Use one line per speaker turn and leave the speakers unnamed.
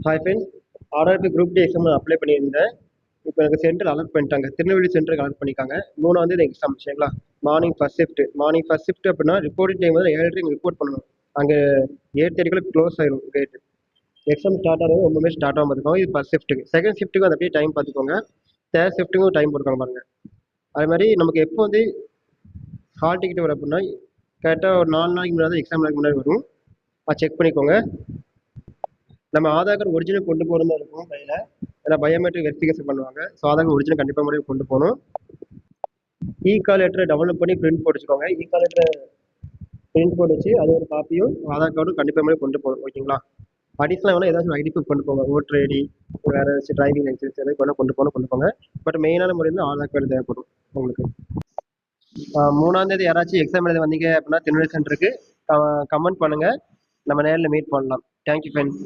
Hi friends, RRB group D exam apply பண்ணியிருந்தேன். இப்போ எனக்கு சென்ட்ரல் அலர்ட் பண்ணிட்டாங்க. திருநெல்வேலி சென்டருக்கு அலர்ட் பண்ணியிருக்காங்க. 3ஆம் தேதி எக்ஸாம் சரிங்களா? மார்னிங் ஃபர்ஸ்ட் ஷிஃப்ட் அப்படின்னா ரிப்போர்ட்டிங் டைம் வந்து 7:30 ரிப்போர்ட் பண்ணணும். அங்கே 8:30 க்ளோஸ் ஆயிரும் கேட்டு. எக்ஸாம் ஸ்டார்ட் ஆகிறது ஒன்றுமே ஸ்டார்ட் ஆகாமல் இருக்கும். இது ஃபர்ஸ்ட் ஷிஃப்ட்டுக்கு. செகண்ட் ஷிஃப்ட்டுக்கு அது அப்படியே டைம் பார்த்துக்கோங்க. தேர்ட் ஷிஃப்ட்டுக்கும் டைம் போட்டுக்கோங்க பாருங்க. அது மாதிரி நமக்கு எப்போ வந்து ஹால் டிக்கெட் வரும் அப்படின்னா கரெக்டாக ஒரு 4 நாளைக்கு முன்னாடி எக்ஸாம் நாளைக்கு முன்னாடி வரும். அதை செக் பண்ணிக்கோங்க. நம்ம ஆதார் கார்டு ஒரிஜினல் கொண்டு போகிற மாதிரி இருக்கும் கையில். ஏன்னா பயோமெட்ரிக் வெரிஃபிகேஷன் பண்ணுவாங்க. ஸோ ஆதார் கார்டு ஒரிஜினல் கண்டிப்பாக முறையில் கொண்டு போகணும். கால் லெட்டரை டெவலப் பண்ணி பிரிண்ட் போட்டு வச்சுக்கோங்க. கால் லெட்டரை பிரிண்ட் போட்டு வச்சு அது ஒரு காப்பியும் ஆதார் கார்டும் கண்டிப்பாக முறையில் கொண்டு போகணும். ஓகேங்களா? அடிஷனலாக வேணால் ஏதாச்சும் ஐடி ப்ரூஃப் கொண்டு போங்க. ஓட்டர் ஐடி, வேறு ஏதாச்சும் டிரைவிங் லைசன்ஸ் எதாவது வேணால் கொண்டு போங்க. பட் மெயினான முறையில் ஆதார் கார்டு தேவைப்படும் உங்களுக்கு. 3ஆம் தேதி யாராச்சும் எக்ஸாம் எழுத வந்தீங்க அப்படின்னா திருநெல்வேலி சென்டருக்கு கமெண்ட் பண்ணுங்கள். நம்ம நேரில் மீட் பண்ணலாம். Thank you friends.